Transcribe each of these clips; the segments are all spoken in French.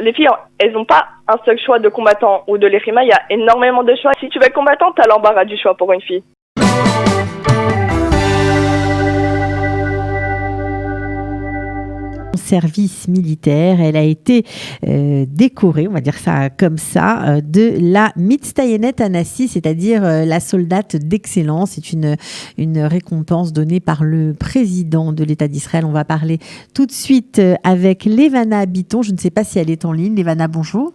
Les filles, elles n'ont pas un seul choix de combattant ou de l'Erima, il y a énormément de choix. Si tu veux être combattant, tu as l'embarras du choix pour une fille. Service militaire, elle a été décorée, on va dire ça comme ça, de la Mitztayenet Anassi, c'est-à-dire la soldate d'excellence. C'est une récompense donnée par le président de l'État d'Israël. On va parler tout de suite avec Levana Biton. Je ne sais pas si elle est en ligne. Levana, bonjour.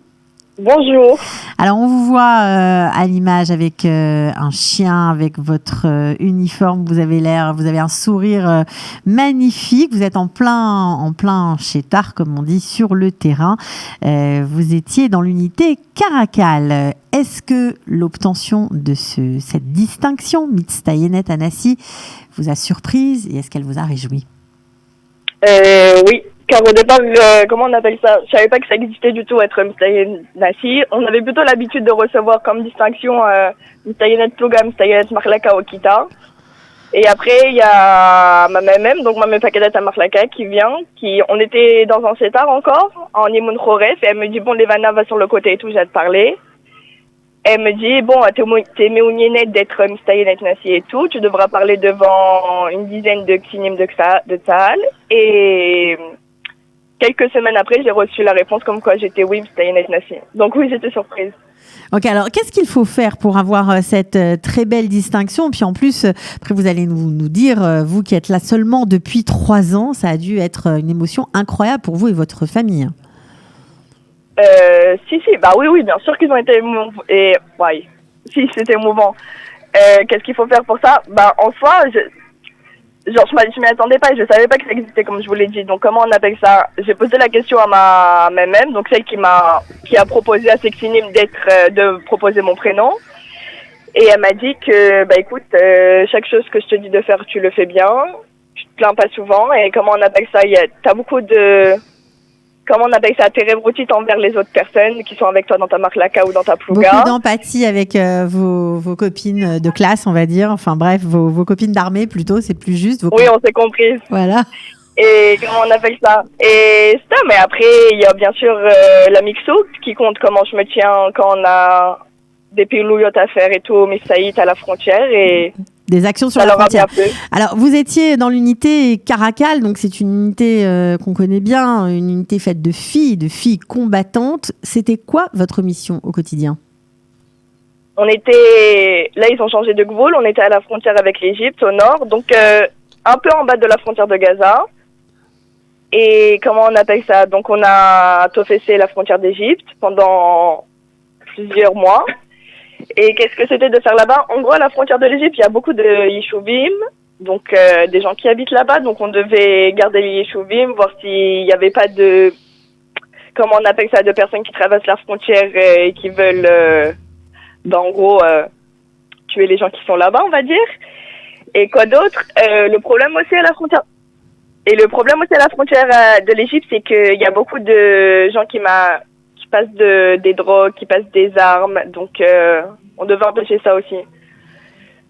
Bonjour. Alors, on vous voit à l'image avec un chien, avec votre uniforme. Vous avez un sourire magnifique. Vous êtes en plein chétard, comme on dit, sur le terrain. Vous étiez dans l'unité Caracal. Est-ce que l'obtention de cette distinction, Mitztayenet Anassi, vous a surprise et est-ce qu'elle vous a réjoui? Oui. Car au départ, comment on appelle ça? Je savais pas que ça existait du tout, être Mitztayenet Nasi. On avait plutôt l'habitude de recevoir comme distinction Mitztayenet Pluga, Mitztayenet Marlaka Okita. Et après, il y a ma même, donc ma même Pakadet à Marlaka qui vient, on était dans un sétar encore, en Imoun Choref, et elle me dit, bon, Levana va sur le côté et tout, j'ai à te parler. Elle me dit, bon, t'es méounienet d'être Mitztayenet Nasi et tout, tu devras parler devant une dizaine de Ksinim de Tzahal. Et quelques semaines après, j'ai reçu la réponse comme quoi j'étais oui, Mitztayenet Nasi. Donc oui, j'étais surprise. Ok, alors qu'est-ce qu'il faut faire pour avoir cette très belle distinction? Puis en plus, après vous allez nous dire, vous qui êtes là seulement depuis 3 ans, ça a dû être une émotion incroyable pour vous et votre famille. Si, bah oui, bien sûr qu'ils ont été émouvants. Et ouais, si, c'était émouvant. Qu'est-ce qu'il faut faire pour ça? Bah en soi, je m'y attendais pas et je savais pas que ça existait, comme je vous l'ai dit. Donc comment on appelle ça? J'ai posé la question à ma même, donc celle qui a proposé à Sexinim de proposer mon prénom. Et elle m'a dit que bah écoute, chaque chose que je te dis de faire, tu le fais bien. Tu te plains pas souvent. Et comment on appelle ça? T'as beaucoup de, comment on appelle ça, térébrotite envers les autres personnes qui sont avec toi dans ta marlaka ou dans ta plouga. Beaucoup d'empathie avec vos copines de classe, on va dire. Enfin bref, vos copines d'armée plutôt, c'est plus juste. Oui, on s'est comprise. Voilà. Et comment on appelle ça? Et ça, mais après, il y a bien sûr la mixouk qui compte comment je me tiens quand on a des pilouillottes à faire et tout, mais ça y est, à la frontière et... Des actions sur la frontière. Alors, vous étiez dans l'unité Caracal, donc c'est une unité qu'on connaît bien, une unité faite de filles combattantes. C'était quoi votre mission au quotidien? On était... Là, ils ont changé de Gvoul, on était à la frontière avec l'Égypte, au nord, donc un peu en bas de la frontière de Gaza. Et comment on appelle ça? Donc, on a toffessé la frontière d'Égypte pendant plusieurs mois. Et qu'est-ce que c'était de faire là-bas? En gros, à la frontière de l'Égypte, il y a beaucoup de Yishouvim, donc des gens qui habitent là-bas. Donc on devait garder les Yishouvim, voir s'il n'y avait pas de, comment on appelle ça, de personnes qui traversent la frontière et qui veulent, en gros, tuer les gens qui sont là-bas, on va dire. Et quoi d'autre? Le problème aussi à la frontière de l'Égypte, c'est qu'il y a beaucoup de gens qui passent des drogues, qui passent des armes, donc on devait empêcher ça aussi.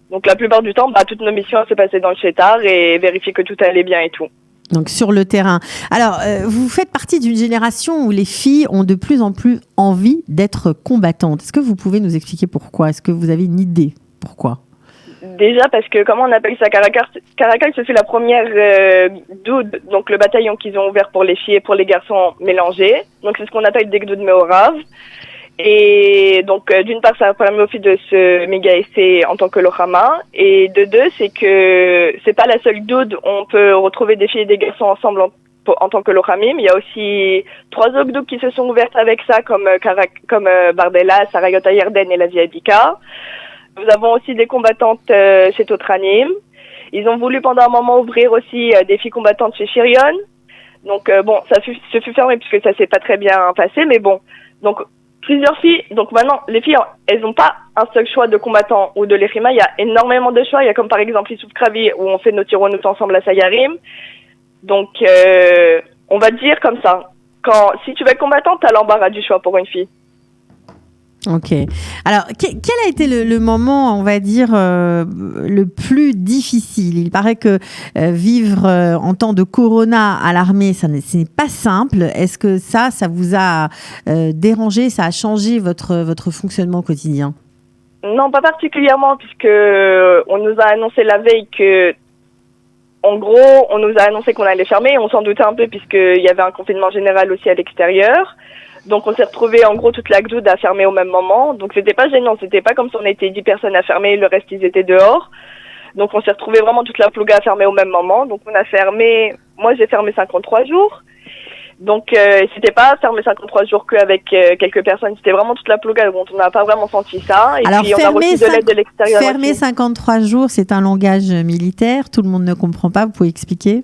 Donc la plupart du temps, toutes nos missions se passaient dans le chétard et vérifier que tout allait bien et tout. Donc sur le terrain. Alors, vous faites partie d'une génération où les filles ont de plus en plus envie d'être combattantes. Est-ce que vous pouvez nous expliquer pourquoi? Est-ce que vous avez une idée pourquoi? Déjà parce que, comment on appelle ça, Caracal, ce fut la première doud, donc le bataillon qu'ils ont ouvert pour les filles et pour les garçons mélangés. Donc c'est ce qu'on appelle des gdoud meorav. Et donc d'une part ça permet aux filles de se méga-essayer en tant que lohama. Et de deux, c'est que c'est pas la seule doud où on peut retrouver des filles et des garçons ensemble en tant que lohamim. Il y a aussi 3 autres douds qui se sont ouvertes avec ça, comme Bardella, Sarayot Ayerden et la Viadika. Nous avons aussi des combattantes chez Totranim. Ils ont voulu pendant un moment ouvrir aussi des filles combattantes chez Shirion. Donc bon, se fut fermé puisque ça s'est pas très bien passé, mais bon. Donc plusieurs filles. Donc maintenant, les filles, elles n'ont pas un seul choix de combattant ou de l'Erima. Il y a énormément de choix. Il y a comme par exemple Issouf Kravi où on fait nos tironout ensemble à Sayarim. Donc on va dire comme ça. Si tu veux être combattant, t'as l'embarras du choix pour une fille. Ok. Alors, quel a été le moment, on va dire, le plus difficile? Il paraît que vivre en temps de corona à l'armée, ce n'est pas simple. Est-ce que ça vous a dérangé, ça a changé votre fonctionnement quotidien? Non, pas particulièrement, puisque on nous a annoncé la veille que, en gros, on nous a annoncé qu'on allait fermer. On s'en doutait un peu, puisqu'il y avait un confinement général aussi à l'extérieur. Donc, on s'est retrouvés, en gros, toute la gdoude à fermer au même moment. Donc, c'était pas gênant. C'était pas comme si on était 10 personnes à fermer, le reste, ils étaient dehors. Donc, on s'est retrouvés vraiment toute la plouga à fermer au même moment. Donc, on a fermé, moi, j'ai fermé 53 jours. Donc, c'était pas fermer 53 jours qu'avec quelques personnes. C'était vraiment toute la plouga. Donc, on n'a pas vraiment senti ça. Et Alors, puis, on a reçu de l'aide de l'extérieur. Fermer 53 jours, c'est un langage militaire. Tout le monde ne comprend pas. Vous pouvez expliquer?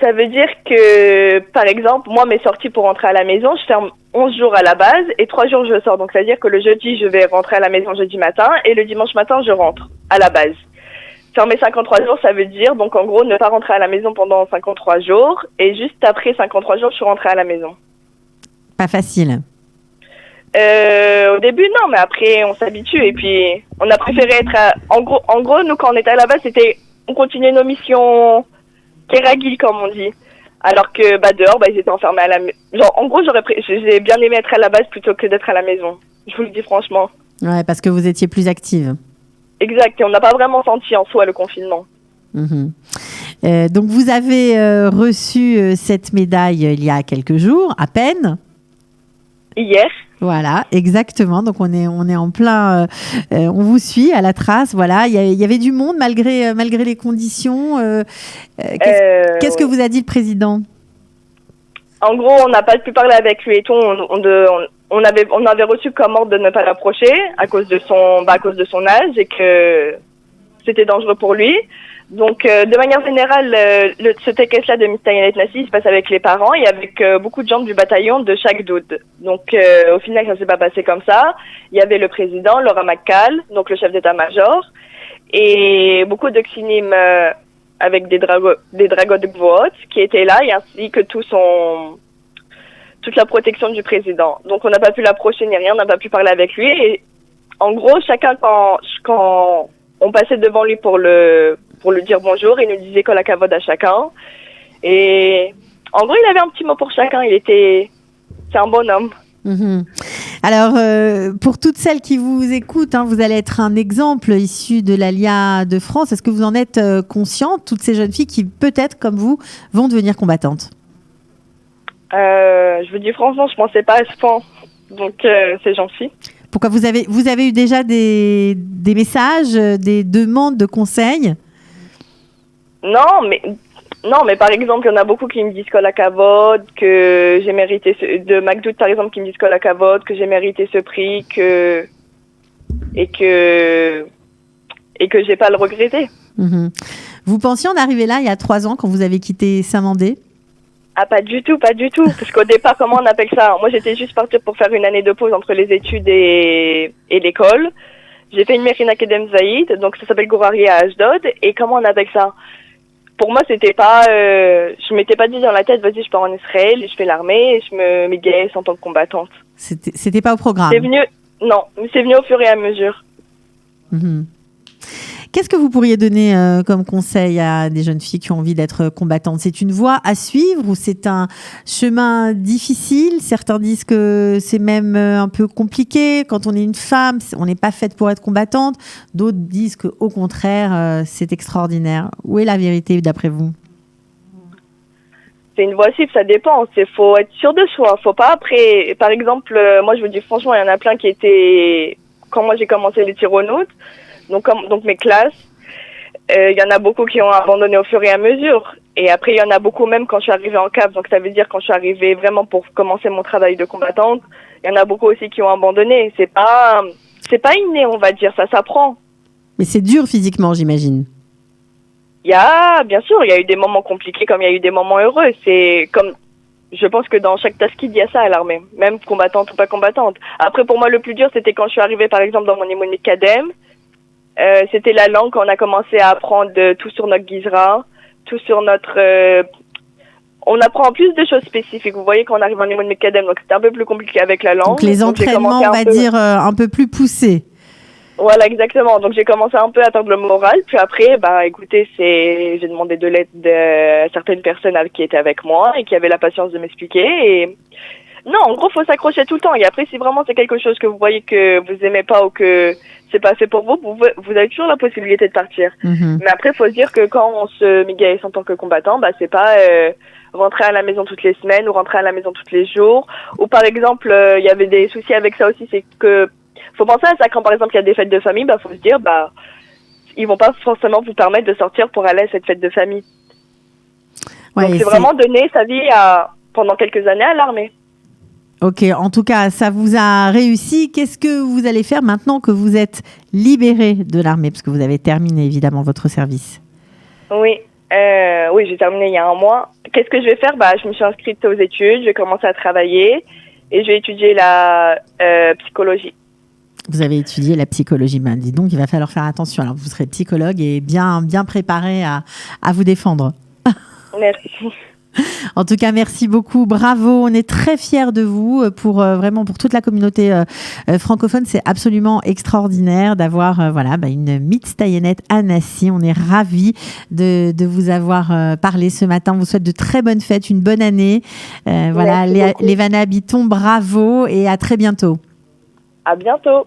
Ça veut dire que, par exemple, moi, mes sorties pour rentrer à la maison, je ferme 11 jours à la base et 3 jours je sors. Donc, ça veut dire que le jeudi, je vais rentrer à la maison jeudi matin et le dimanche matin, je rentre à la base. Fermer 53 jours, ça veut dire, donc, en gros, ne pas rentrer à la maison pendant 53 jours et juste après 53 jours, je suis rentrée à la maison. Pas facile. Au début, non, mais après, on s'habitue et puis, on a préféré être en gros, nous, quand on était à la base, c'était, on continuait nos missions Keragil, comme on dit. Alors que dehors, ils étaient enfermés à la maison. Genre, en gros, j'ai bien aimé être à la base plutôt que d'être à la maison. Je vous le dis franchement. Ouais, parce que vous étiez plus active. Exact, et on n'a pas vraiment senti en soi le confinement. Donc, vous avez reçu cette médaille il y a quelques jours, à peine. Hier. Voilà, exactement. Donc on est en plein, on vous suit à la trace. Voilà, il y avait du monde malgré les conditions. Qu'est-ce que vous a dit le président? En gros, on n'a pas pu parler avec lui et tout. On avait reçu comme ordre de ne pas l'approcher à cause de son âge et que c'était dangereux pour lui. Donc, de manière générale, ce TKS-là de Mistayel Nassi, il se passe avec les parents et avec beaucoup de gens du bataillon de chaque doud. Donc, au final, ça s'est pas passé comme ça. Il y avait le président, Laura McCall, donc le chef d'état-major, et beaucoup de Xinim avec des dragos de Gvoot qui étaient là, et ainsi que toute la protection du président. Donc, on n'a pas pu l'approcher ni rien, on n'a pas pu parler avec lui. Et en gros, chacun, quand on passait devant lui pour lui dire bonjour, il nous disait Kol Hakavod à chacun. Et en gros, il avait un petit mot pour chacun. C'est un bon homme. Alors, pour toutes celles qui vous écoutent, vous allez être un exemple issu de l'Alia de France. Est-ce que vous en êtes consciente, toutes ces jeunes filles qui, peut-être, comme vous, vont devenir combattantes? Je vous dis franchement, je pensais pas à ce point. Donc, c'est gentil. Pourquoi vous avez eu déjà des messages, des demandes de conseils? Non, mais par exemple, il y en a beaucoup qui me disent Kol Hakavod, que j'ai mérité de McDood, par exemple, qui me disent Kol Hakavod, que j'ai mérité ce prix, et que j'ai pas à le regretter. Vous pensiez en arriver là il y a 3 ans quand vous avez quitté Saint-Mandé? Ah, pas du tout. Parce qu'au départ, comment on appelle ça? Moi, j'étais juste partie pour faire une année de pause entre les études et l'école. J'ai fait une Mérina Kedem Zaïd, donc ça s'appelle Gourari à Ashdod. Et comment on appelle ça? Pour moi, c'était pas, je m'étais pas dit dans la tête, vas-y, je pars en Israël, je fais l'armée, et je me m'égayais en tant que combattante. C'était pas au programme? C'est venu au fur et à mesure. Qu'est-ce que vous pourriez donner comme conseil à des jeunes filles qui ont envie d'être combattantes? C'est une voie à suivre ou c'est un chemin difficile? Certains disent que c'est même un peu compliqué. Quand on est une femme, on n'est pas faite pour être combattante. D'autres disent qu'au contraire, c'est extraordinaire. Où est la vérité d'après vous? C'est une voie à suivre, ça dépend. Faut être sûr de soi. Faut pas après. Par exemple, moi je vous dis franchement, il y en a plein qui étaient, quand moi j'ai commencé les tironautes, donc mes classes, il y en a beaucoup qui ont abandonné au fur et à mesure. Et après, il y en a beaucoup même quand je suis arrivée en CAP. Donc ça veut dire quand je suis arrivée vraiment pour commencer mon travail de combattante, il y en a beaucoup aussi qui ont abandonné. C'est pas inné, on va dire, ça s'apprend. Mais c'est dur physiquement, j'imagine. Bien sûr, il y a eu des moments compliqués comme il y a eu des moments heureux. C'est comme, je pense que dans chaque taskid, il y a ça à l'armée, même combattante ou pas combattante. Après, pour moi, le plus dur, c'était quand je suis arrivée, par exemple, dans mon Imonik Kadem. C'était la langue, quand on a commencé à apprendre tout sur notre Gizra, tout sur notre On apprend plus de choses spécifiques. Vous voyez, quand on arrive en niveau de Mécadème, donc c'était un peu plus compliqué avec la langue. Donc les entraînements, on va dire, un peu plus poussés. Voilà, exactement. Donc j'ai commencé un peu à atteindre le moral. Puis après, écoutez, j'ai demandé de l'aide de certaines personnes qui étaient avec moi et qui avaient la patience de m'expliquer. Et non, en gros, faut s'accrocher tout le temps. Et après, si vraiment c'est quelque chose que vous voyez que vous aimez pas ou que c'est pas fait pour vous, vous avez toujours la possibilité de partir. Mais après, faut se dire que quand on se mégaise en tant que combattant, c'est pas rentrer à la maison toutes les semaines ou rentrer à la maison tous les jours. Ou par exemple, il y avait des soucis avec ça aussi, c'est que faut penser à ça quand par exemple il y a des fêtes de famille, faut se dire ils vont pas forcément vous permettre de sortir pour aller à cette fête de famille. Ouais, donc c'est vraiment donner sa vie pendant quelques années à l'armée. Ok, en tout cas, ça vous a réussi. Qu'est-ce que vous allez faire maintenant que vous êtes libéré de l'armée, parce que vous avez terminé évidemment votre service? Oui, j'ai terminé il y a 1 mois. Qu'est-ce que je vais faire? Je me suis inscrite aux études, je vais commencer à travailler et je vais étudier la psychologie. Vous avez étudié la psychologie, dis donc, il va falloir faire attention. Alors, vous serez psychologue et bien préparé à vous défendre. Merci. En tout cas, merci beaucoup, bravo. On est très fiers de vous vraiment pour toute la communauté francophone. C'est absolument extraordinaire d'avoir une Mixtayenette à Nancy. On est ravis de vous avoir parlé ce matin. On vous souhaite de très bonnes fêtes, une bonne année. Les Vanahabitons, bravo et à très bientôt. À bientôt.